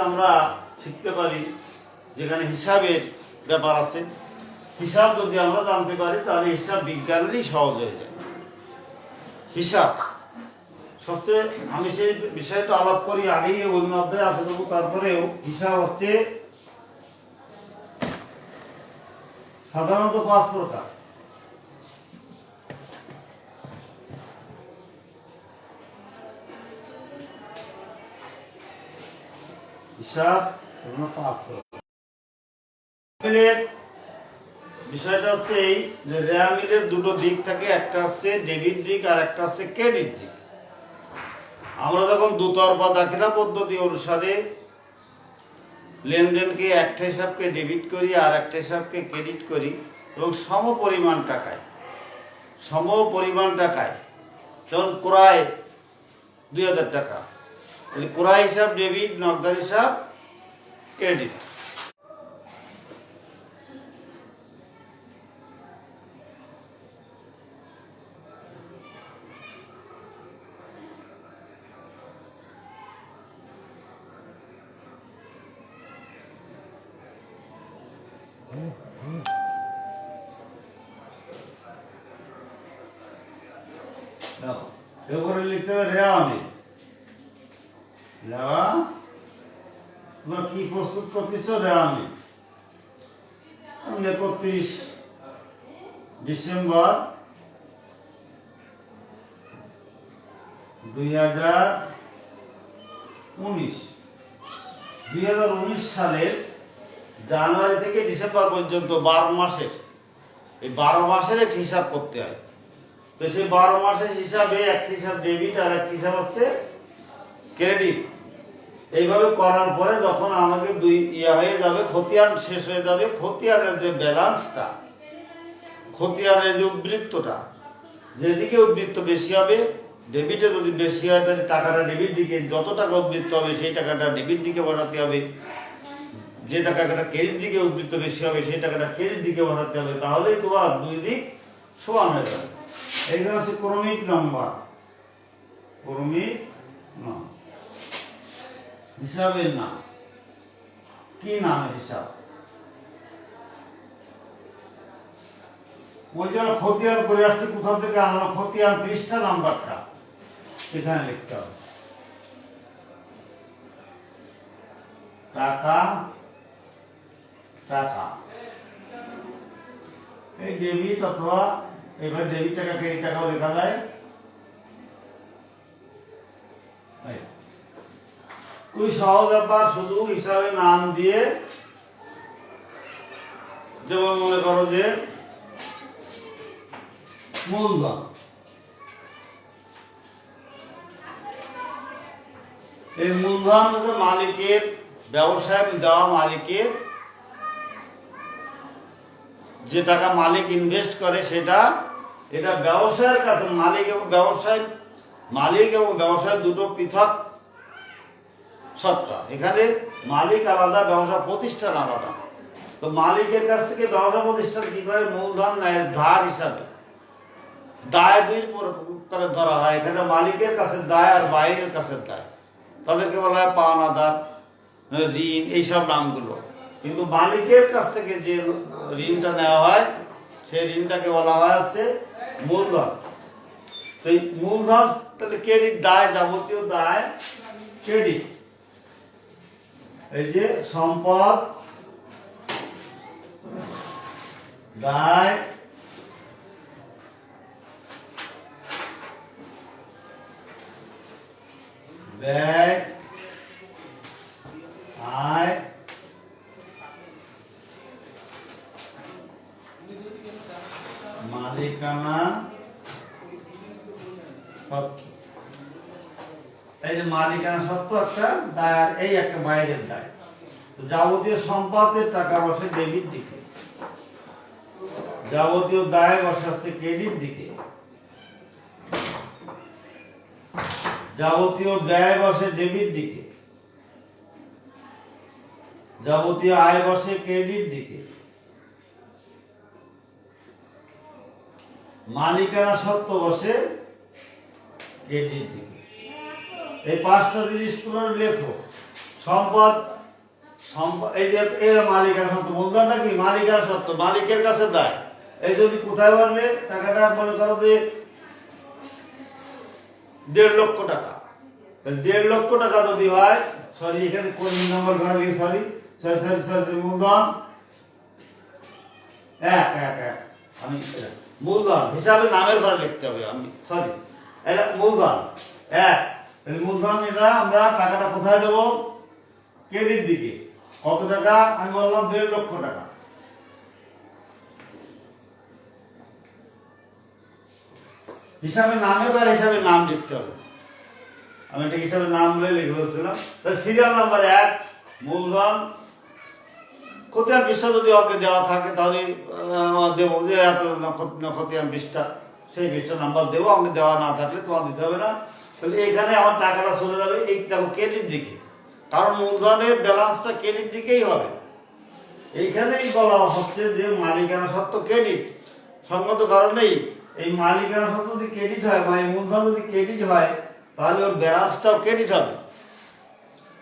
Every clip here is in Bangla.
আমরা শিখতে পারি, যেখানে হিসাবের ব্যাপার আছে, হিসাব যদি আমরা জানতে পারি তাহলে হিসাব বিজ্ঞানেরই সহজ হয়ে যায়। হিসাব সবচেয়ে, আমি সেই বিষয়টা আলাপ করি আগেই অন্য অধ্যায় আছে, তবু তারপরেও হিসাব হচ্ছে সাধারণত 5 প্রকার। হিসাব 5 প্রকার। বিষয়টা হচ্ছে এই যে রেয়ামিলের দুটো দিক থাকে, একটা হচ্ছে ডেবিট দিক আর একটা হচ্ছে ক্রেডিট দিক। আমরা যখন দুতরফা দাখিলা পদ্ধতি অনুসারে লেনদেনকে একটা হিসাবকে ডেবিট করি আর একটা হিসাবকে ক্রেডিট করি এবং সম পরিমাণ টাকায়, যেমন ক্রয় 2000 টাকা, ক্রয় হিসাব ডেবিট, নগদান হিসাব ক্রেডিট। এরপরে লিখতে হবে রেওয়ামিল। তোমরা কি প্রস্তুত করতেছ? রেওয়ামিল 31 ডিসেম্বর 2019 সালের জানুয়ারি থেকে ডিসেম্বর পর্যন্ত 12 মাসের, এই 12 মাসের একটা হিসাব করতে হয়। তো সেই 12 মাসের হিসাবে একটা হিসাব ডেবিট আর একটা হিসাব হচ্ছে ক্রেডিট। এইভাবে করার পরে যখন আমাকে হয়ে যাবে, খতিয়ান শেষ হয়ে যাবে, খতিয়ানের যে ব্যালেন্সটা, খতিয়ানের যে উদ্বৃত্তটা, যেদিকে উদ্বৃত্ত বেশি হবে, ডেবিটে যদি বেশি হয় তাহলে টাকাটা ডেবিট দিকে, যত টাকা উদ্বৃত্ত হবে সেই টাকাটা ডেবিট দিকে বসাতে হবে। যে টাকাটা ক্রেডিট দিকে উদ্বৃত্ত বেশি হবে সেই টাকাটা ক্রেডিট দিকে বসাতে হবে। তাহলেই তোমার দুই দিক সমান হয়ে যাবে। এইটা হচ্ছে ক্রমিক নাম্বার, ক্রমিক নাম, হিসাবের নাম। কি নামের হিসাব? ওই জন্য খতিয়ান করে আসছে, কোথাও থেকে আমরা খতিয়ান পৃষ্ঠা নাম্বারটা এখানে লিখতে হবে। টাকা এই ডেবিট, অথবা এবার ডেবিট টাকা ক্রেডিট টাকাও লেখা যায়। ওই সহজ ব্যাপার, শুধু হিসাবে নাম দিয়ে, যেমন মনে করো যে মূলধন, এই মূলধন হচ্ছে মালিকের, ব্যবসায় দেওয়া মালিকের যে টাকা মালিক ইনভেস্ট করে সেটা, এটা ব্যবসায়ের কাছে মালিক এবং ব্যবসায় দুটো পৃথক সত্তা। এখানে মালিক আলাদা, ব্যবসা প্রতিষ্ঠান আলাদা। তো মালিকের কাছ থেকে ব্যবসা প্রতিষ্ঠান কি করে? মূলধন নেয় ধার হিসাবে। দায় দুই করে ধরা হয়। এখানে মালিকের কাছে দায় আর বাইরের কাছে দায়, তাদেরকে বলা হয় পাওনাদার, ঋণ, এইসব নামগুলো। কিন্তু মালিকের কাছ থেকে যে ঋণটা নেওয়া হয় সেই ঋণটাকে বলা হয় হচ্ছে মূলধন। সেই মূলধন তাহলে ক্রেডিট, দায়, যাবতীয় দায় ক্রেডিট। এই যে সম্পদ, দায়, ব্যয়, আয়, মালিকানা সত্ত্ব। এই যে মালিকানা সত্ত্ব একটা দায়, আর এই একটা বাইরের দায়। তো যাবতীয় সম্পদের টাকা বসে ডেবিট দিকে, যাবতীয় দায় বসাচ্ছে ক্রেডিট দিকে, যাবতীয় ব্যয় বসে ডেবিট দিকে, যাবতীয় আয় বসে ক্রেডিট দিকে, মালিকানা সত্ত্ব বসে ক্রেডিট দিকে। এই 5টা জিনিস তোমরা লেখো। সম্পদ, সম্পদ এই যে এর মালিকানা সত্ত্ব, মূলধনটা কি মালিকানা সত্ত্ব, মালিকের কাছে দেয়। এই যদি কোথায় বাড়বে টাকাটা, মনে করো যে 1.5 লক্ষ টাকা, 1.5 লক্ষ টাকা যদি হয়, সরি এখানে কোন নম্বর ঘরে, সরি সরি সরি সরি মূলধন আমি মূলধন হিসাবে নামের ঘরে লিখতে হবে, আমি সরি এটা মূলধন মূলধন, এটা আমরা টাকাটা কোথায় দেবো, ক্রেডিট দিকে। কত টাকা আমি বললাম 1.5 লক্ষ টাকা। হিসাবে নামের ঘরে হিসাবে নাম লিখতে হবে, আমি এটা হিসাবে নাম বলে লিখে বলছিলাম। সিরিয়াল নাম্বার 1 মূলধন, খতিয়ান পৃষ্ঠা যদি ওকে দেওয়া থাকে তাহলে দেবো যে এত খতিয়ান পৃষ্ঠা, সেই পৃষ্ঠা নাম্বার দেবো। আমাকে দেওয়া না থাকলে তোমার দিতে হবে না। তাহলে এখানে আমার টাকাটা চলে যাবে এই দেখো ক্রেডিট দিকে, কারণ মূলধনের ব্যালেন্সটা ক্রেডিট দিকেই হবে। এইখানেই বলা হচ্ছে যে মালিকানা সত্ত্ব ক্রেডিট, সঙ্গত কারণেই এই মালিকানা সত্ত্ব যদি ক্রেডিট হয়, মানে মূলধন যদি ক্রেডিট হয়, তাহলে ওর ব্যালেন্সটাও ক্রেডিট হবে।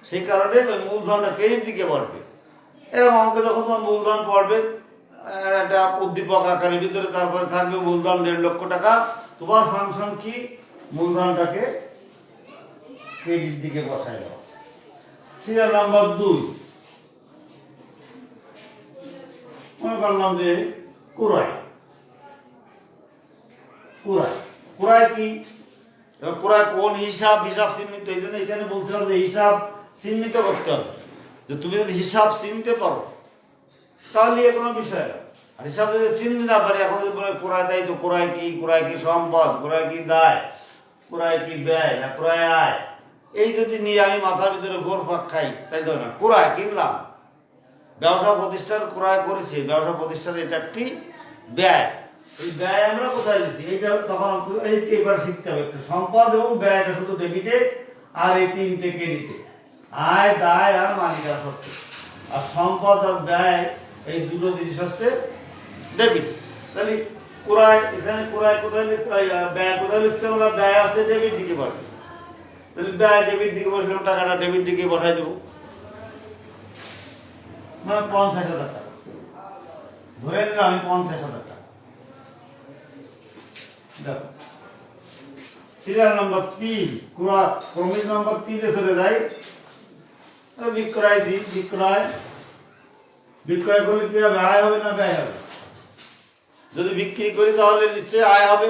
সেই কারণে ওই মূলধনটা ক্রেডিট দিকে বাড়বে। এরকম অঙ্কে যখন তোমার মূলধন পড়বে একটা উদ্দীপক আকারের ভিতরে, তারপরে থাকবে মূলধন 1.5 লক্ষ টাকা, তোমার ফাংশন কি মূলধনটাকে ক্রেডিট দিকে বসায় দাও। সিরিয়াল নাম্বার 2 মনে করলাম যে ক্রয়, ক্রয় ক্রয় কি, এবার ক্রয় কোন হিসাব, হিসাব চিহ্নিত, এই জন্য এখানে বলছিলাম যে হিসাব চিহ্নিত করতে হবে। যে তুমি যদি হিসাব চিনতে পারো তাহলে এ কোনো বিষয় না। আর হিসাব যদি চিনতে না পারি, এখন যদি বলে ক্রয় দায়ী, তো ক্রয় কি সম্পদ, ক্রয় কি দায়, ক্রয় কি ব্যয়, না ক্রয় আয়, এই যদি নিয়ে আমি মাথার ভিতরে ঘোরপাক খাই তাই তো না। ক্রয় কিনলাম, ব্যবসা প্রতিষ্ঠান ক্রয় করেছি, ব্যবসা প্রতিষ্ঠান এটা একটি ব্যয়। এই ব্যয় আমরা কোথায় দিচ্ছি, এইটা তখন এবার শিখতে হবে একটু। সম্পদ এবং ব্যয়টা শুধু ডেবিটে, আর এই 3টে ক্রেডিটে, আয় দায় আর মালিকানা সত্ত্ব। আর সম্পদ আর ব্যয় এই দুটো জিনিস হচ্ছে ডেবিট। তাহলে ক্রয়, এখানে ক্রয় কোথায় লিখতে, ব্যয় কোথায় লিখছে আমরা, ব্যয় আছে ডেবিট দিকে পারবে। তাহলে ব্যয় ডেবিট দিকে বসলাম, টাকাটা ডেবিট দিকে বসাই দেবো, মানে 50,000 টাকা ধরে নিলাম আমি, 50,000 টাকা। দেখো সিরিয়াল নাম্বার 3 ক্রয়, ক্রমিক নাম্বার 3 চলে যায়। বিক্রয় দিই, বিক্রয়, বিক্রয় করলে কি হবে, আয় হবে না ব্যয় হবে? যদি বিক্রি করি তাহলে নিশ্চয়ই আয় হবে।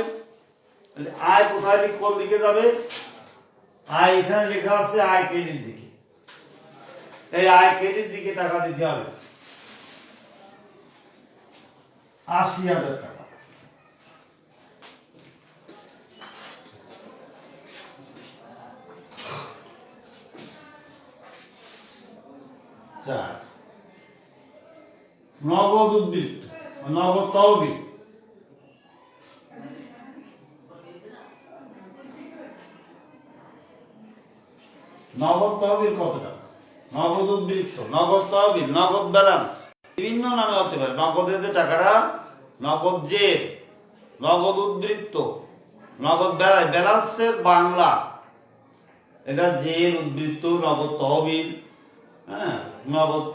আয় কোথায়, কোন দিকে যাবে, আয় এখানে লেখা আছে আয় ক্রেডিট দিকে। এই আয় ক্রেডিট দিকে টাকা দিতে হবে 80,000 টাকা। নগদ উদ্বৃত্ত, নগদ তহবিল, নগদ তহবিল কত টাকা, নগদ উদ্বৃত্ত, নগদ তহবিল, নগদ ব্যালেন্স, বিভিন্ন নামে হতে পারে। নগদের যে টাকাটা, নগদ জের, নগদ উদ্বৃত্ত, নগদ ব্যালেন্স, ব্যালেন্সের বাংলা এটা জের, উদ্বৃত্ত, নগদ তহবিল, হ্যাঁ, নগদ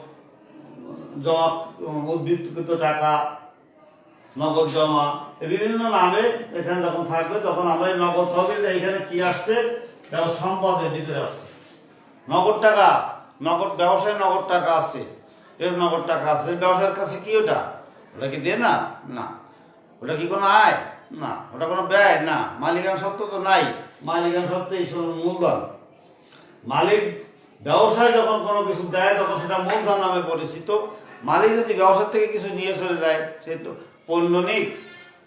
জমা, উদ্বৃত্তকৃত টাকা, নগদ জমা, বিভিন্ন নামে এখানে যখন থাকবে তখন আমরা নগদ তহবিল, এখানে কি আসছে, সম্পদের ভিতরে আসছে নগদ টাকা। নগদ ব্যবসায় নগদ টাকা আছে, এর নগদ টাকা আছে, ব্যবসায়ের কাছে কি ওটা, ওটা কি দে না, না ওটা কি কোনো আয়, না ওটা কোনো ব্যয়, না মালিকানা সত্ত্ব তো নাই, মালিকানা সত্ত্বে এই মূলধন। মালিক ব্যবসায় যখন কোনো কিছু দেয় তখন সেটা মূলধন নামে পরিচিত। মালিক যদি ব্যবসা থেকে কিছু নিয়ে চলে যায়, সে পণ্য নিক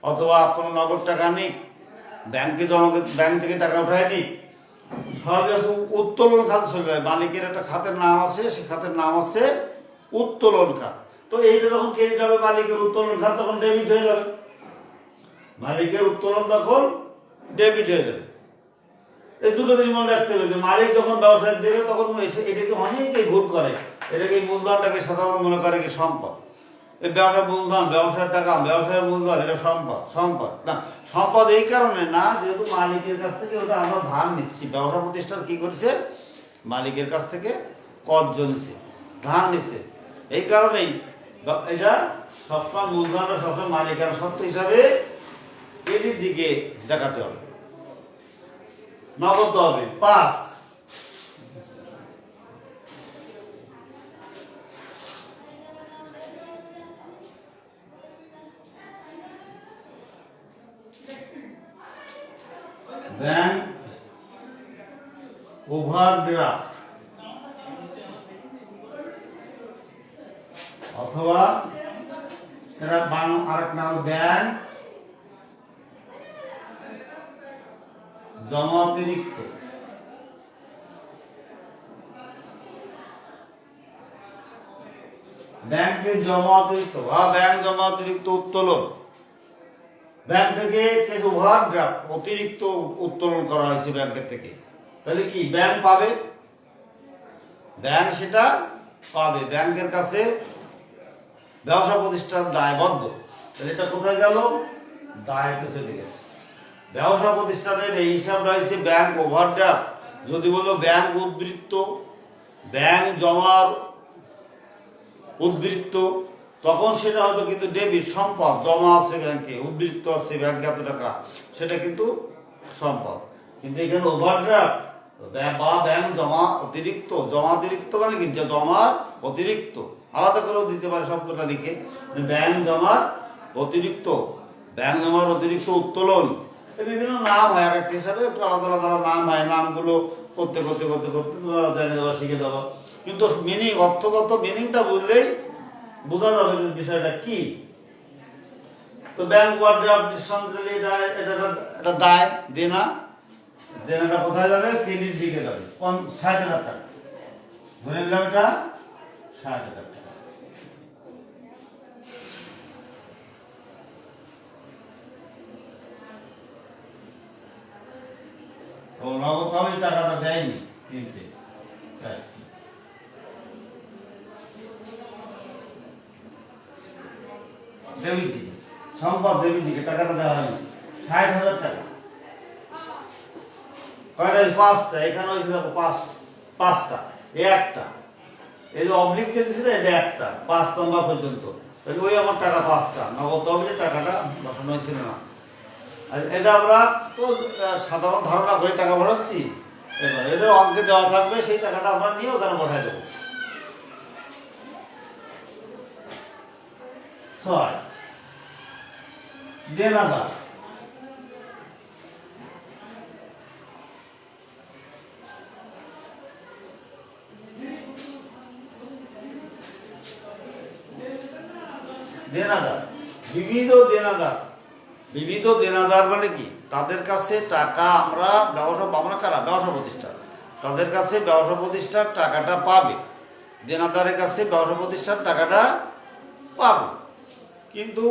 অথবা কোনো নগদ টাকা নিক, ব্যাংকে জমা, ব্যাংক থেকে টাকা উঠায় নিক, সব উত্তোলন খাতে চলে যায়। মালিকের একটা খাতের নাম আছে, সে খাতের নাম হচ্ছে উত্তোলন খাত। তো এইটা যখন ক্রেডিট হবে, মালিকের উত্তোলন খাত তখন ডেবিট হয়ে যাবে, মালিকের উত্তোলন তখন ডেবিট হয়ে যাবে। এই দুটো জিনিস মনে রাখতে হবে যে মালিক যখন ব্যবসায় দেবে তখন এটাকে অনেকেই ভুল করে, এটাকে মূলধনটাকে সাধারণত মনে করে কি সম্পদ। এই ব্যবসার মূলধন, ব্যবসার টাকা, ব্যবসায়ের মূলধন, এটা সম্পদ। সম্পদ না, সম্পদ এই কারণে না যেহেতু মালিকের কাছ থেকে ওটা আমরা ধার নিচ্ছি। ব্যবসা প্রতিষ্ঠান কি করছে, মালিকের কাছ থেকে কর্জ নিছে, ধার নিছে। এই কারণেই এটা সবসময় মূলধনটা সবসময় মালিকানা সত্ত্ব হিসাবে ক্রেডিট দিকে দেখাতে হবে, নগদ হবে। 5, ব্যাংক ওভারড্রাফট অথবা এটা আরেক নাম ব্যাংক জমা অতিরিক্ত। ব্যাংকে জমা অতিরিক্ত বা ব্যাংক জমা অতিরিক্ত উত্তোলন, ব্যাংক থেকে কিছু ওভারড্রাফট অতিরিক্ত উত্তোলন করা হয়েছে ব্যাংকের থেকে, তাহলে কি ব্যাংক পাবে, ব্যাংক সেটা পাবে। ব্যাংকের কাছে ব্যবসা প্রতিষ্ঠান দায়বদ্ধ, তাহলে এটা কোথায় গেল, দায়িত্ব চলে গেছে। ব্যবসা প্রতিষ্ঠানের এই হিসাব রয়েছে ব্যাংক ওভারড্রাফট। যদি বলো ব্যাংক উদ্বৃত্ত, ব্যাংক জমার উদ্বৃত্ত, তখন সেটা হয়তো কিন্তু ডেবিট, সম্পদ, জমা আছে ব্যাংকে, উদ্বৃত্ত আছে ব্যাংকে এত টাকা, সেটা কিন্তু সম্পদ। কিন্তু এখানে ওভারড্রাফট বা ব্যাংক জমা অতিরিক্ত, জমা অতিরিক্ত মানে কি, জমার অতিরিক্ত, আলাদা করেও দিতে পারে শব্দটা লিখে, ব্যাংক জমার অতিরিক্ত, ব্যাংক জমার অতিরিক্ত উত্তোলন। বিভিন্ন নাম হয়, এক একটা হিসাবে একটু আলাদা আলাদা নাম হয়, নামগুলো করতে করতে করতে করতে তোমরা জেনে যাওয়া, শিখে যাবো। কিন্তু মিনিং, অর্থগত মিনিংটা বুঝলেই বোঝা যাবে যে বিষয়টা কি। তো ব্যাংক ওভারড্রাফট নিঃসন্দেহে এটা দায়, দেনা, দেনাটা কোথায় যাবে, ক্রেডিট দিকে যাবে। 60,000 টাকা ধরে নিলাম, এটা 60,000 টাকা। ও নগদ আমি টাকাটা দেয়নি কিনতে, ডেবিট দিকে, সম্পদ ডেবিট দিকে টাকাটা দেওয়া হয়নি, 60,000 টাকা। কয়টা, 5টা, এখানে হয়েছিল 5টা, একটা, এই যে অবলিক দিয়েছিল এটা একটা, 5 নম্বর পর্যন্ত, ওই আমার টাকা 5টা, নগদ তহবিলে টাকাটা বসানো হয়েছিল না। আর এটা আমরা তো সাধারণ ধারণা করে টাকা বসাচ্ছি, এবার এদের অঙ্কে দেওয়া থাকবে, সেই টাকাটা আমরা নিয়ে ওখানে বসাই দেবো। 6, দেনাদার। দেনাদার, বিবিধ দেনাদার। বিবিধ দেনাদার মানে কি, তাদের কাছে টাকা আমরা কারা, ব্যবসা প্রতিষ্ঠান, তাদের কাছে ব্যবসা প্রতিষ্ঠান টাকাটা পাবে, দেনাদারের কাছে ব্যবসা প্রতিষ্ঠান টাকাটা পাবে, কিন্তু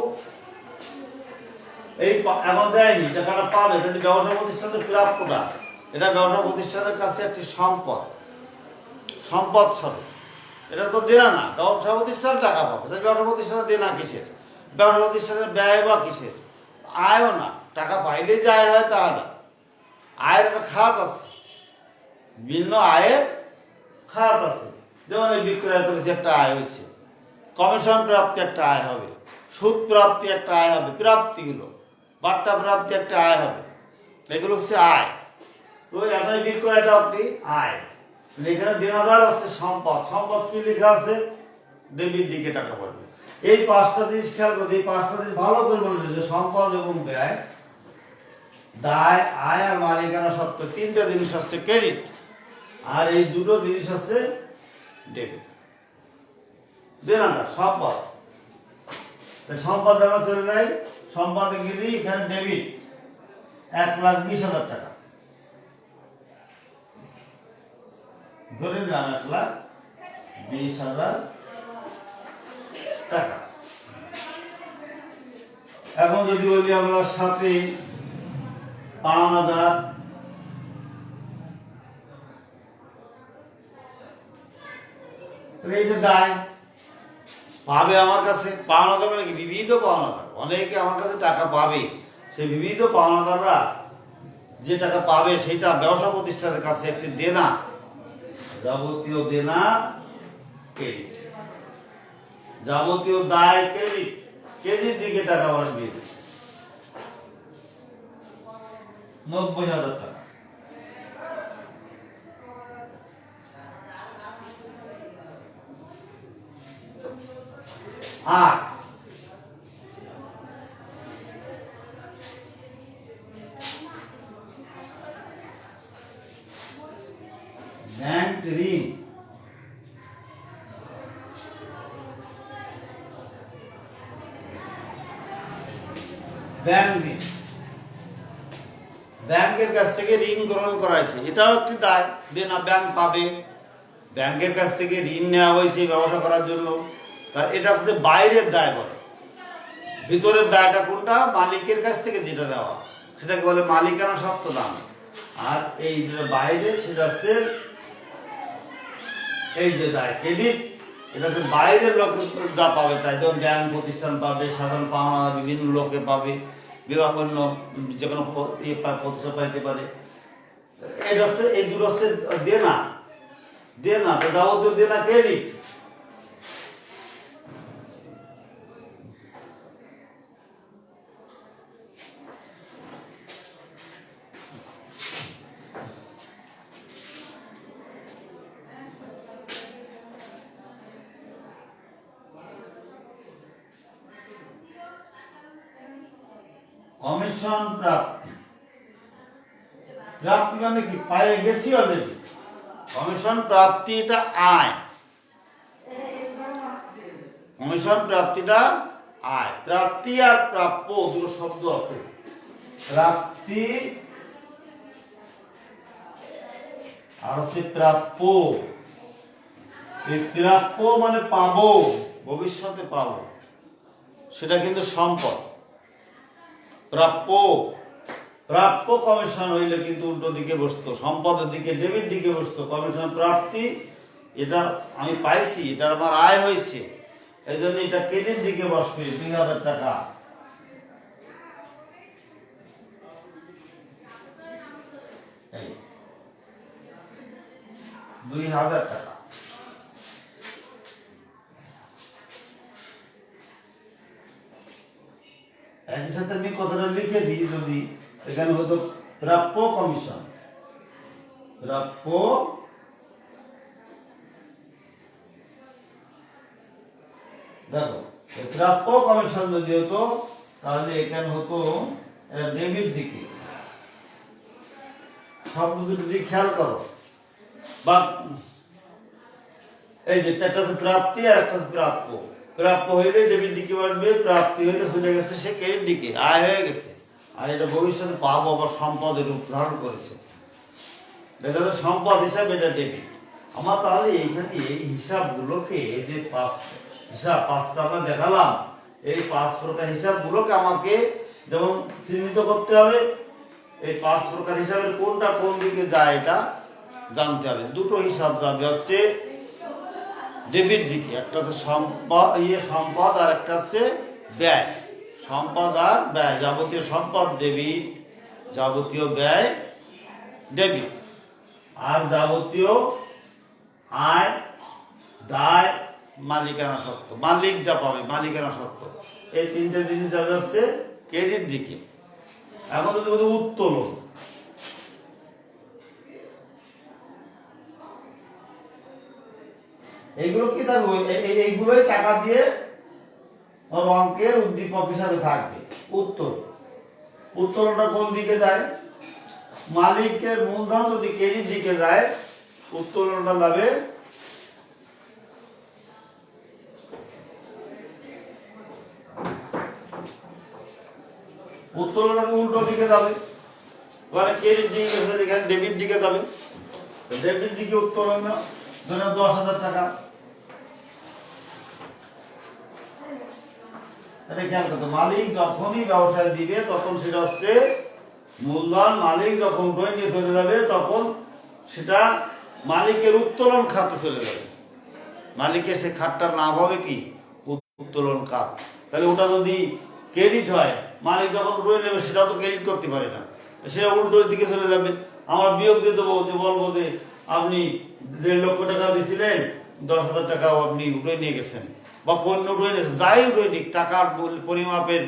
এই এখন দেয়নি, টাকাটা পাবে, এটা ব্যবসা প্রতিষ্ঠানের প্রাপ্যটা, এটা ব্যবসা প্রতিষ্ঠানের কাছে একটি সম্পদ, সম্পদ ছড়ে, এটা তো দেনা না। ব্যবসা প্রতিষ্ঠান টাকা পাবে, তাহলে ব্যবসা প্রতিষ্ঠানের দেনা কিসের, ব্যবসা প্রতিষ্ঠানের ব্যয় বা কিসের, আয়ও না। টাকা পাইলে যে আয় হয় তা না, আয়ের একটা খাত আছে, ভিন্ন আয়ের খাত আছে। যেমন এই বিক্রয় করেছে, একটা আয় হয়েছে, কমিশন প্রাপ্তি একটা আয় হবে, সুদ প্রাপ্তি একটা আয় হবে, প্রাপ্তিগুলো, বার্তা প্রাপ্তি একটা আয় হবে, এগুলো হচ্ছে আয়। তো এখানে বিক্রয়টা একটি আয়। এখানে দেনাদার হচ্ছে সম্পদ, সম্পদ কি লেখা আছে, ডেবিট দিকে টাকা পড়বে। এই 5টা জিনিস খেয়াল করতে, এই 5টা জিনিস ভালো করে মনে রাখবে, সম্পদ এবং ব্যয়, দায়, আয় আর মালিকানা সত্ত্ব, 3টা জিনিস হচ্ছে ক্রেডিট, আর এই 2টো জিনিস হচ্ছে ডেবিট। দেনাদার সম্পদ, সম্পদ যখন চলে যায়, সম্পদে গেলে এখানে ডেবিট 1,20,000 টাকা, ধরে নিলাম 1,20,000 টাকা। এখন যদি বলি আমরা সাথে পাওনাদার, এইটা দায় পাবে আমার কাছে, পাওনাদার মানে কি, বিবিধ পাওনাদার, অনেকে আমার কাছে টাকা পাবে, সেই বিবিধ পাওনাদাররা যে টাকা পাবে সেটা ব্যবসা প্রতিষ্ঠানের কাছে একটি দেনা, যাবতীয় দেনা ক্রেডিট, যাবতীয় দায় ক্রেডিট, ক্রেডিট দিকে টাকা বাড়বে 90,000 টাকা। আর ব্যাংক ঋণ, ব্যাংক ঋণ, ব্যাংকের কাছ থেকে ঋণ গ্রহণ করা হয়েছে, এটাও একটি দায়, দেনা ব্যাংক পাবে। ব্যাংকের কাছ থেকে ঋণ নেওয়া হয়েছে ব্যবসা করার জন্য, তার এটা হচ্ছে বাইরের দায় বলে। ভিতরের দায়টা কোনটা? মালিকের কাছ থেকে যেটা নেওয়া, সেটাকে বলে মালিকানা সত্ত্ব দান। আর এই যেটা বাইরে সেটা হচ্ছে এই যে দায় ক্রেডিট, এটা হচ্ছে বাইরের লোক যা পাবে তাই, যেমন ব্যাংক প্রতিষ্ঠান পাবে, সাধারণ পাওনা বিভিন্ন লোকে পাবে, বিভাগন্য যে কোনো প্রতিষ্ঠান পাইতে পারে। এটা হচ্ছে এই দুটো হচ্ছে দেনা, দেনা তো যাবতীয় দেনা ক্রেডিট। কমিশন প্রাপ্তি, প্রাপ্তি মানে কি? পায়ে গেছি অলরেডি। কমিশন প্রাপ্তি এটা আয়, কমিশন প্রাপ্তিটা আয়। প্রাপ্তি আর প্রাপ্য দুটো শব্দ আছে। প্রাপ্তি আর হচ্ছে প্রাপ্য। এই প্রাপ্য মানে পাবো, ভবিষ্যতে পাবো, সেটা কিন্তু সম্পদ। প্রাপ্য, প্রাপ্য কমিশন হইলে কিন্তু উল্টো দিকে বসতো, সম্পদের দিকে ডেবিট দিকে বসতো। কমিশন প্রাপ্তি এটা আমি পাইছি, এটা আমার আয় হয়েছে, এই জন্য এটা ক্রেডিট দিকে বসবে 2,000 টাকা। এই 2,000 টাকা। একই সাথে আমি কথাটা লিখে দিই, যদি এখানে হতো প্রাপ্য কমিশন, প্রাপ্য দেখো প্রাপ্য কমিশন যদি হতো তাহলে এখানে হতো ডেবিট দিকে। শব্দ দুটো দিকে খেয়াল করো, বা এই যে একটা হচ্ছে প্রাপ্তি আর একটা হচ্ছে প্রাপ্য। প্রাপ্য হইলে ডেবিট দিকে বাড়বে, প্রাপ্তি হইলে চলে গেছে সে ক্রেডিট দিকে, আয় হয়ে গেছে। আর এটা ভবিষ্যতে পাবো, আবার সম্পদের রূপ ধারণ করেছে, দেখা যাচ্ছে সম্পদ হিসাবে এটা ডেবিট আমার। তাহলে এইখানে এই হিসাবগুলোকে, এই যে হিসাব 5টা আমরা দেখালাম, এই 5 প্রকার হিসাবগুলোকে আমাকে যেমন চিহ্নিত করতে হবে। এই 5 প্রকার হিসাবের কোনটা কোন দিকে যায় এটা জানতে হবে। দুটো হিসাব যাবে হচ্ছে ডেবিট দিকে, একটা হচ্ছে সম্পদ আর একটা হচ্ছে ব্যয়। সম্পদ আর ব্যয়, যাবতীয় সম্পদ ডেবিট, যাবতীয় ব্যয় ডেবিট, আর যাবতীয় আয় দায় মালিকানা সত্ত্ব, মালিক যা পাবে মালিকানা সত্ত্ব, এই 3টে জিনিস যাবে হচ্ছে ক্রেডিট দিকে। এখন যদি বলি উত্তোলন, এইগুলো কি থাকবে? এইগুলোই টাকা দিয়ে অঙ্কের উদ্দীপক হিসাবে থাকবে। উত্তোলনটা কোন দিকে যায়? মালিকের মূলধন যদি ক্রেডিট দিকে যায়, উত্তোলনটা যাবে উল্টো দিকে যাবে। মানে ক্রেডিট দিকে গেছে, এখানে ডেবিট দিকে যাবে। ডেবিট দিকে উত্তোলন 10,000 টাকা। খেয়াল করতে, মালিক যখনই ব্যবসায় দিবে তখন সেটা হচ্ছে মূলধন। মালিক যখন উঠে নিয়ে চলে যাবে তখন সেটা মালিকের উত্তোলন খাতে চলে যাবে। মালিকের সে খাতটার নাম হবে কি? উত্তোলন খাত। তাহলে ওটা যদি ক্রেডিট হয়, মালিক যখন উঠে নেবে সেটা তো ক্রেডিট করতে পারে না, সেটা উল্টোর দিকে চলে যাবে। আমরা বিয়োগ দিয়ে দেবো, যে বলবো যে আপনি 1.5 লক্ষ টাকা দিয়েছিলেন, 10,000 টাকাও আপনি উঠে নিয়ে গেছেন, বা পণ্য উঠে নিয়েছেন, যাই উঠে নিক, টাকার পরিমাপের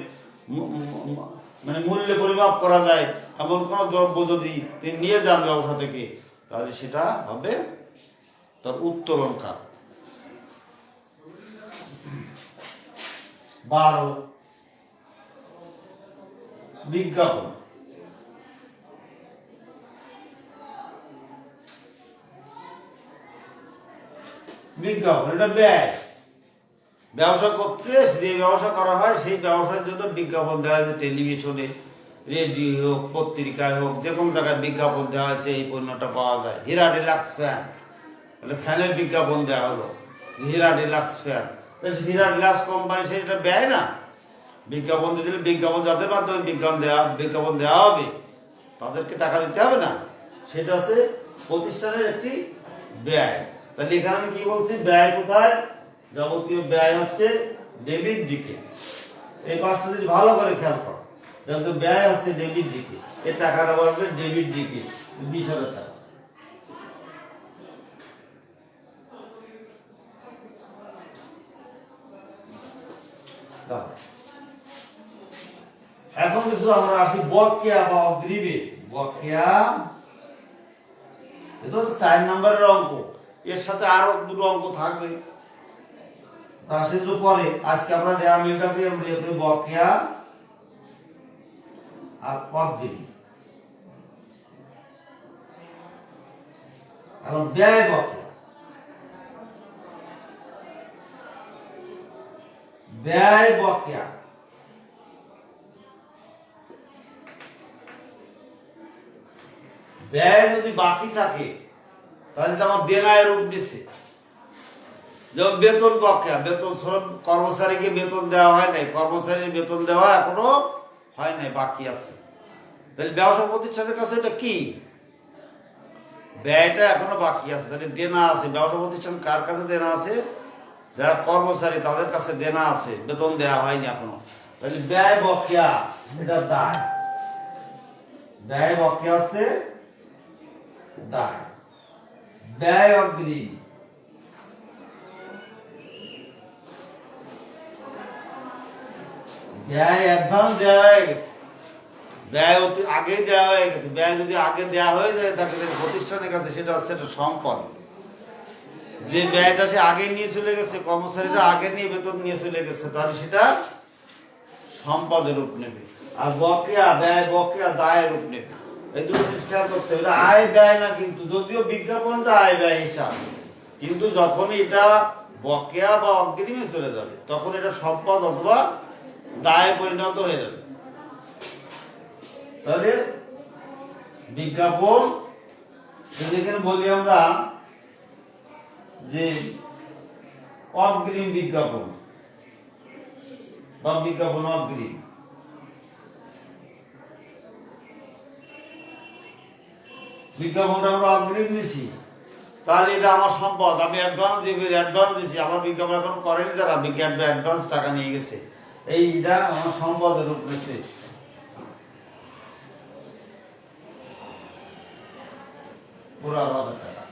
মানে মূল্যে পরিমাপ করা যায় এমন কোনো দ্রব্য যদি তিনি নিয়ে যান ব্যবসা থেকে, তাহলে সেটা হবে তার উত্তোলন খাত। 12 বিজ্ঞাপন। বিজ্ঞাপন এটা ব্যয়। ব্যবসা করতে যে ব্যবসা করা হয় সেই ব্যবসার জন্য বিজ্ঞাপন দেওয়া হয়েছে, টেলিভিশনে, রেডিও হোক, পত্রিকায় হোক, যে কোনো জায়গায় বিজ্ঞাপন দেওয়া হয়েছে এই পণ্যটা পাওয়া যায়। হীরা ডিলাক্স ফ্যান, তাহলে ফ্যানের বিজ্ঞাপন দেওয়া হলো যে হীরা ডিলাক্স ফ্যান, তাহলে হীরা ডিলাক্স কোম্পানি সেটা ব্যয় না? বিজ্ঞাপন দিলে বিজ্ঞাপন যাদের মাধ্যমে বিজ্ঞাপন দেওয়া হবে তাদেরকে টাকা দিতে হবে না? সেটা হচ্ছে প্রতিষ্ঠানের একটি ব্যয়। তাহলে এখানে আমি কি বলছি, ব্যয় কোথায়? যাবতীয় ব্যয় হচ্ছে ডেবিট দিকে। এই পাঁচটা যদি ভালো করে খেয়াল করো, যাবতীয় ব্যয় হচ্ছে ডেবিট দিকে, এই টাকাটা বলবে ডেবিট দিকে 20,000 টাকা। এখন কিছু আমরা আসি বকেয়া বা অগ্রিমে। বকেয়া এটা 4 নম্বরের অঙ্ক, এর সাথে আরো দুটো অঙ্ক থাকবে, তার সাথে পরে আজকে আমরা মিলটাকে বকেয়া আর অগ্রিম। এখন ব্যয় বকেয়া, ব্যয় বকেয়া ব্যয় যদি বাকি থাকে তাহলে আমার দেনায় রূপ নিচ্ছে। যেমন বেতন বকেয়া, বেতন কর্মচারীকে বেতন দেওয়া হয় নাই, কর্মচারীর বেতন দেওয়া এখনো হয় নাই, বাকি আছে। তাহলে ব্যবসা প্রতিষ্ঠানের কাছে এটা কি? ব্যয়টা এখনো বাকি আছে, তাহলে দেনা আছে। ব্যবসা প্রতিষ্ঠান কার কাছে দেনা আছে? যারা কর্মচারী তাদের কাছে দেনা আছে, বেতন দেওয়া হয়নি এখনো। তাহলে ব্যয় বকেয়া এটা দায়, ব্যয় বকেয়া আছে দায়। ব্যয় অগ্রিম, ব্যয় অ্যাডভান্স দেওয়া হয়ে গেছে, ব্যয় আগে দেওয়া হয়ে গেছে। ব্যয় যদি আগে দেওয়া হয়ে যায় তাকে প্রতিষ্ঠানের কাছে সেটা হচ্ছে একটা সম্পদ। যে ব্যয়টা সে আগে নিয়ে চলে গেছে, কর্মচারীরা আগে নিয়ে বেতন নিয়ে চলে গেছে, তাহলে সেটা সম্পদের রূপ নেবে। আর বকেয়া, ব্যয় বকেয়া দায়ের রূপ নেবে। এই দুটো খেয়াল করতে হবে। আয় ব্যয় না কিন্তু, যদিও বিজ্ঞাপনটা আয় ব্যয় হিসাব, কিন্তু যখন এটা বকেয়া বা অগ্রিমে চলে যাবে তখন এটা সম্পদ অথবা দায়ে পরিণত হয়ে যাবে। তাহলে বিজ্ঞাপন যেখানে বলি আমরা যে অগ্রিম বিজ্ঞাপন বা বিজ্ঞাপন অগ্রিম, বিজ্ঞাপনটা আমরা অগ্রিম দিছি, তাহলে এটা আমার সম্পদ। আমি অ্যাডভান্স দিয়েছি, আমার বিজ্ঞাপন এখন করেনি, তারা অ্যাডভান্স টাকা নিয়ে গেছে, এইটা আমার সম্পদের রূপ নিচ্ছে। পুরো আলাদা টাকা।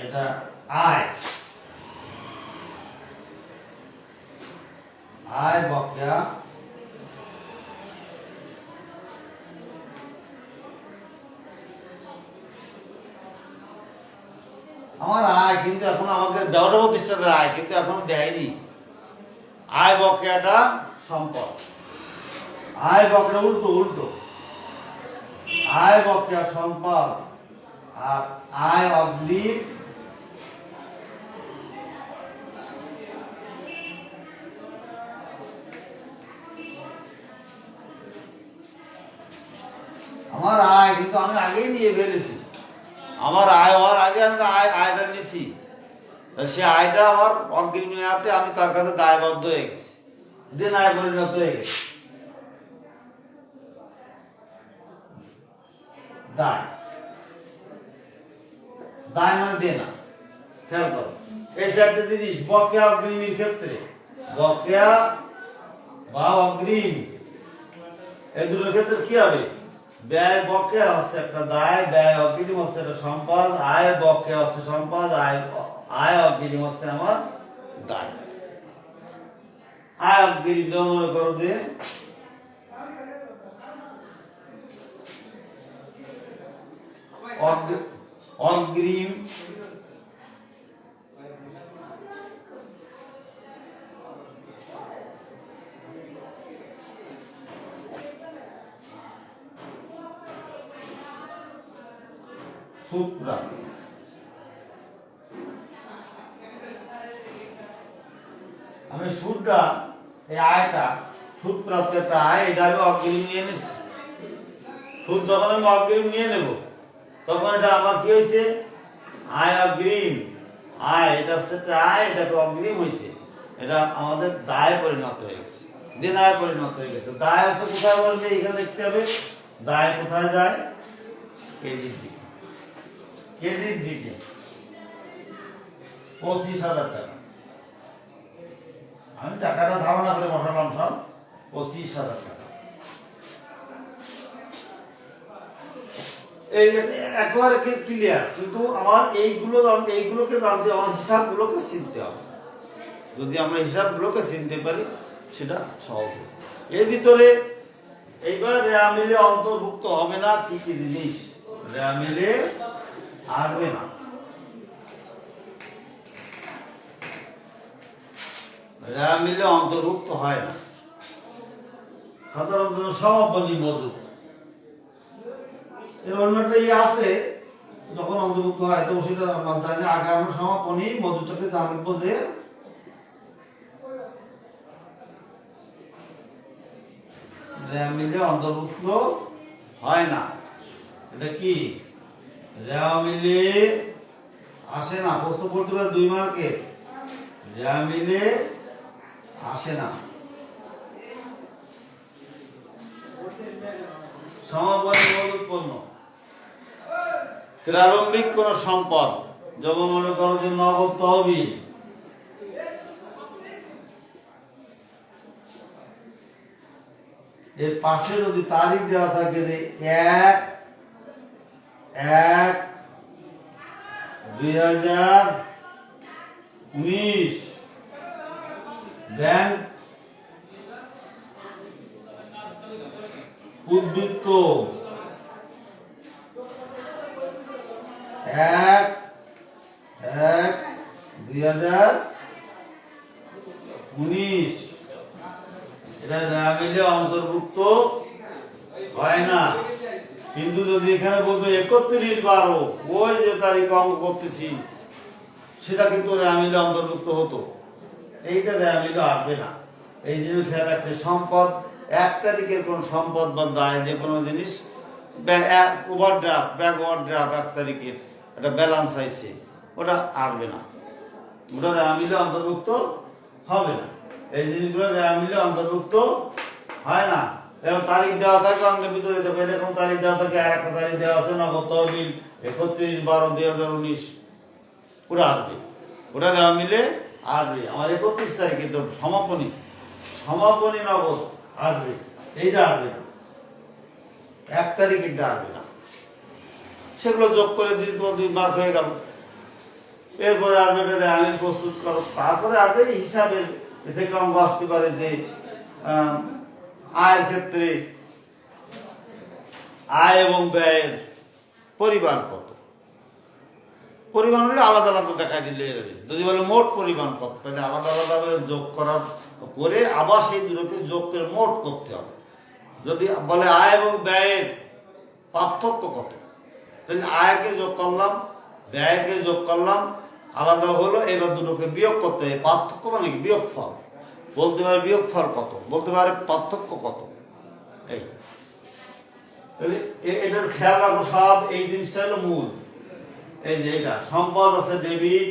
এটা আয়, আয় বকেয়া আমার আয়, কিন্তু এখন আমাকে ব্যবসা প্রতিষ্ঠানের আয় কিন্তু এখনো দেয়নি। আয় বকেয়াটা সম্পদ, আয় বকেয়া উল্টো, আয় বকেয়া সম্পদ, আর আয় অগ্রিম আমার আয়, কিন্তু আমি আগেই নিয়ে ফেলেছি। আমার আয় হওয়ার আগে আমি আয়টা নিছি, সে আয়টা আমার অগ্রিম নেওয়াতে আমি তার কাছে দায়বদ্ধ হয়ে গেছি, দেনায় পরিণত হয়ে গেছি। দায়, দায় মানে দেনা। খেয়াল করো এই চারটে জিনিস বকেয়া অগ্রিমের ক্ষেত্রে, বকেয়া বা অগ্রিম এই দুটোর ক্ষেত্রে কি হবে? ব্যয় বকেয়া হচ্ছে একটা দায়, ব্যয় অগ্রিম হচ্ছে একটা সম্পদ, আয় বকেয়া হচ্ছে সম্পদ, আয় অগ্রিম হচ্ছে আমার দায়। আয় অগ্রিম যেমন মনে করো যে অগ্রিম সুদ প্রাপ্ত। আমি সুদটা এই আয়টা সুদ প্রাপ্ত একটা আয়, এটা আমি অগ্রিম নিয়ে নিচ্ছি। সুদ যখন আমি অগ্রিম নিয়ে নেব তখন এটা আমার কি হয়েছে? আয় অগ্রিম। আয় এটা হচ্ছে একটা আয়, এটাকে অগ্রিম হয়েছে, এটা আমাদের দায় পরিণত হয়ে গেছে, দেনায় পরিণত হয়ে গেছে। দায় হচ্ছে কোথায় বলবে? এখানে দেখতে হবে দায় কোথায় যায়? ক্রেডিট দিকে। ক্রেডিট দিকে 25,000 টাকা। আমি টাকাটা ধারণা করে বসালাম সব 25,000 টাকা। এই একবারে ক্লিয়ার, কিন্তু আমার এইগুলোকে জানতে, আমার হিসাবগুলোকে চিনতে হবে। যদি আমরা হিসাবগুলোকে চিনতে পারি সেটা সহজ। এর ভিতরে এইবার রেয়া মিলে অন্তর্ভুক্ত হবে না কি কি জিনিস? রেয়া মিলে আসবে না। রেয়া মিলে অন্তর্ভুক্ত হয় না সাধারণত সমাপনী মজুদ। এর অন্যটা আছে যখন অন্তর্ভুক্ত হয়, তো সেটা আমরা জানি। আগে আমরা সমাপনী মজুদটাকে জানবো যে রেয়া মিলে অন্তর্ভুক্ত হয় না। এটা কি? রেয়া মিলে আসে না। প্রশ্ন করতে পারে 2 মার্কের, রেয়া মিলে আসে না। সমাপনী মজুদ পণ্য, প্রারম্ভিক কোন সম্পদ, যেমন মনে করো যে নগদ তহবিল, এর পাশে যদি তারিখ দেওয়া থাকে যে 1/1/2019 ব্যাংক উদ্বৃত্ত 1/1/2019, এটা রেয়া মিলে অন্তর্ভুক্ত হয় না। কিন্তু যদি এখানে বলতো 31/12, ওই যে তারিখ অঙ্ক করতেছি, সেটা কিন্তু রেয়া মিলে অন্তর্ভুক্ত হতো। এইটা রেয়া মিলে আসবে না। এই জিনিস খেয়াল রাখতে, সম্পদ 1 তারিখের কোন সম্পদ বা দায়, যে কোনো জিনিস, ওভারড্রাফট, ব্যাক ওভারড্রাফট 1 তারিখের একটা ব্যালেন্স আইছে, ওটা আসবে না, ওটা রেয়া মিলে অন্তর্ভুক্ত হবে না। এই জিনিসগুলো রেয়া মিলে অন্তর্ভুক্ত হয় না। এবং তারিখ দেওয়া থাকে অঙ্কের ভিতরে দিতে পারে, এরকম তারিখ দেওয়া থাকে, আর একটা তারিখ দেওয়া আছে নগদ তহবিল 31/12/2019, ওটা আসবে, ওটা রেয়া মিলে আসবে। আমার 31 তারিখে তো সমাপনী নগদ আসবে, এইটা আসবে না। 1 তারিখেরটা আসবে না। সেগুলো যোগ করে দিলে তোমার 2 মার্ক হয়ে গেল। এরপরে আসবে রেয়া মিল প্রস্তুত করো, তারপরে আসবে হিসাবের থেকে অঙ্ক আসতে পারে যে আয়ের ক্ষেত্রে আয় এবং ব্যয়ের পরিমাণ কত। পরিমাণ হলে আলাদা আলাদা দেখা দিলে, যদি বলে মোট পরিমাণ কত, তাহলে আলাদা আলাদা যোগ করার করে আবার সেই দুটোকে যোগ করে মোট করতে হবে। যদি বলে আয় এবং ব্যয়ের পার্থক্য কত, তাহলে আয়কে যোগ করলাম, ব্যয়কে যোগ করলাম, আলাদা হলো, এবার দুটোকে বিয়োগ করতে হবে। পার্থক্য মানে কি? বিয়োগফল। বলতে পারে বিয়োগফল কত, বলতে পারে পার্থক্য কত। এই এটার খেয়াল রাখো সব। এই জিনিসটা হলো মূল। এই যে এটা সম্পদ আছে ডেবিট,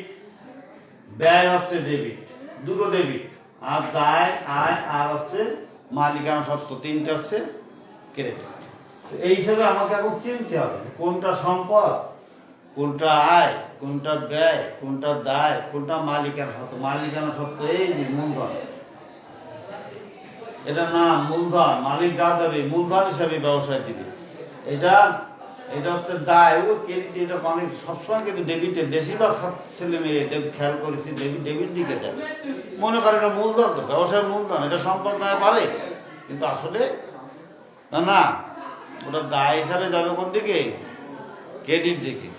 ব্যয় হচ্ছে ডেবিট, দুটো ডেবিট, আর দায় আয় আর হচ্ছে মালিকানা সত্ত্ব, 3টে হচ্ছে ক্রেডিট। এই হিসাবে আমাকে এখন চিনতে হবে কোনটা সম্পদ, কোনটা আয়, কোনটা ব্যয়, কোনটা দায়, কোনটা মালিকানা সত্ত্ব। মালিকানা সত্ত্ব এই যে মূলধন, এটা না মূলধন, মালিক যা দেবে মূলধন হিসাবে ব্যবসায় দিবে। এটা এটা হচ্ছে দায়। ও ক্রেডিট এটা অনেক সবসময় কিন্তু ডেবিটে বেশিরভাগ ছেলে মেয়ে খেয়াল করেছি ডেবিট দিকে দেয়, মনে করে এটা মূলধন, তো ব্যবসায়ের মূলধন, এটা সম্পদ নয় পারে, কিন্তু আসলে না না, ওটা দায় হিসাবে যাবে কোন দিকে? ক্রেডিট দিকে।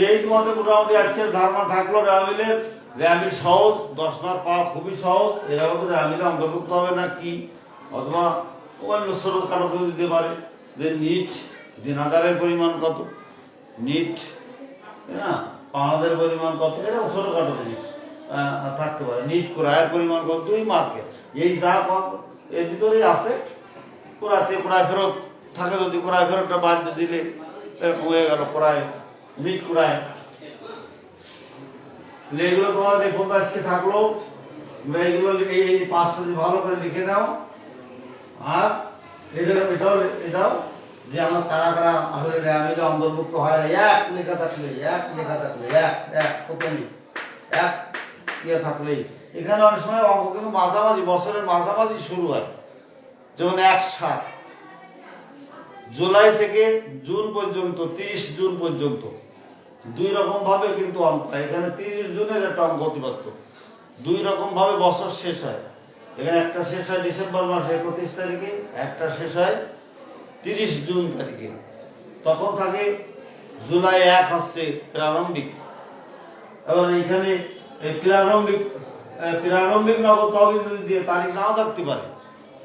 এই তোমাদের মোটামুটি আজকের ধারণা থাকলো রেওয়ামিলের। রেওয়ামিল সহজ, 10 মার্ক পাওয়া খুবই সহজ। এরা হয়তো রেওয়ামিলে অন্তর্ভুক্ত হবে না কি, অথবা অন্য ছোটখাটো কেউ দিতে পারে যে নিট দিনাদারের পরিমাণ কত, নিট হ্যাঁ পাওনাদের পরিমাণ কত, এরকম ছোটখাটো জিনিস থাকতে পারে। নিট ক্রয়ের পরিমাণ কত, 2 মার্কের। এই যা কত এর ভিতরেই আছে। ক্রয় ফেরত থাকে, যদি ক্রয় ফেরতটা বাদ দিলে এরকম হয়ে গেল ক্রয়, নিট ক্রয়। এগুলো তোমাদের দেখো আজকে থাকলো। এইগুলো এই 5টা যদি ভালো করে লিখে নাও। আর এটাও যে আমার কারা কারা আসলে রেওয়ামিলে অন্তর্ভুক্ত হয়, এক লেখা থাকলে এক ইয়ে থাকলেই। এখানে অনেক সময় অঙ্ক কিন্তু মাঝামাঝি, বছরের মাঝামাঝি শুরু হয়, যেমন 1/7 জুলাই থেকে জুন পর্যন্ত, 30 জুন পর্যন্ত 2 রকম ভাবে কিন্তু অঙ্ক হয়। এখানে 30 জুনের একটা অঙ্ক অতিবাদ্য, 2 রকম ভাবে বছর শেষ হয়। এখানে একটা শেষ হয় ডিসেম্বর মাসে 31 তারিখে, একটা শেষ হয় 30 জুন তারিখে। তখন থাকে জুলাই 1 হচ্ছে প্রারম্ভিক। এবার এইখানে প্রারম্ভিক নগদ তহবিল যদি দিয়ে তারিখ নাও থাকতে পারে।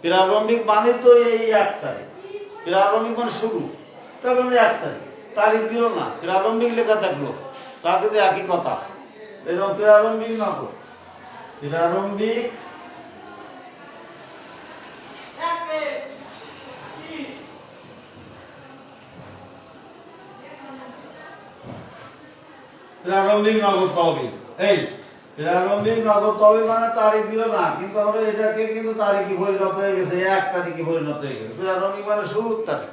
প্রারম্ভিক মানে তো এই 1 তারিখ, প্রারম্ভিক মানে শুরু, তার মানে 1 তারিখ, তারিখ দিল না, প্রারম্ভিক লেখা থাকলো, তাকে তো একই কথা। এরকম প্রারম্ভিক নগদ, প্রারম্ভিক নগদ তহবিল। এই প্রারম্ভিক নগদ তহবিল মানে তারিখ দিল না, কিন্তু আমরা এটাকে কিন্তু তারিখে পরিণত হয়ে গেছে, 1 তারিখে পরিণত হয়ে গেছে। প্রারম্ভিক মানে শুরুর তারিখ,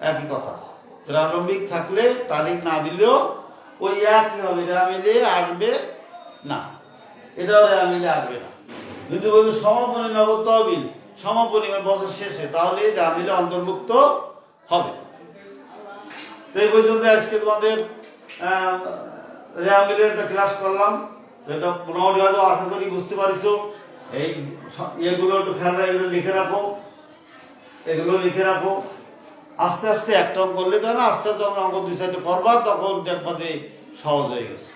একই কথা। প্রারম্ভিক থাকলে তারিখ না দিলেও ওই একই হবে, রেওয়ামিলে আসবে না, এটাও রেওয়ামিলে আসবে না। যদি বলতো সমাপনী নগদ তহবিল, সমাপনী বছর শেষে, তাহলে রেওয়ামিলে অন্তর্ভুক্ত হবে। তো এই পর্যন্ত আজকে তোমাদের রেওয়ামিলের একটা ক্লাস করলাম। এটা মোটামুটি হয়তো আশা করি বুঝতে পারছো। এই এগুলো একটু খেয়াল রাখো, এগুলো লিখে রাখো, এগুলো লিখে রাখো। আস্তে আস্তে একটা অঙ্ক করলে তো না, আস্তে আস্তে অঙ্ক 2-4টা করবা, তখন দেখবা যে সহজ হয়ে গেছে।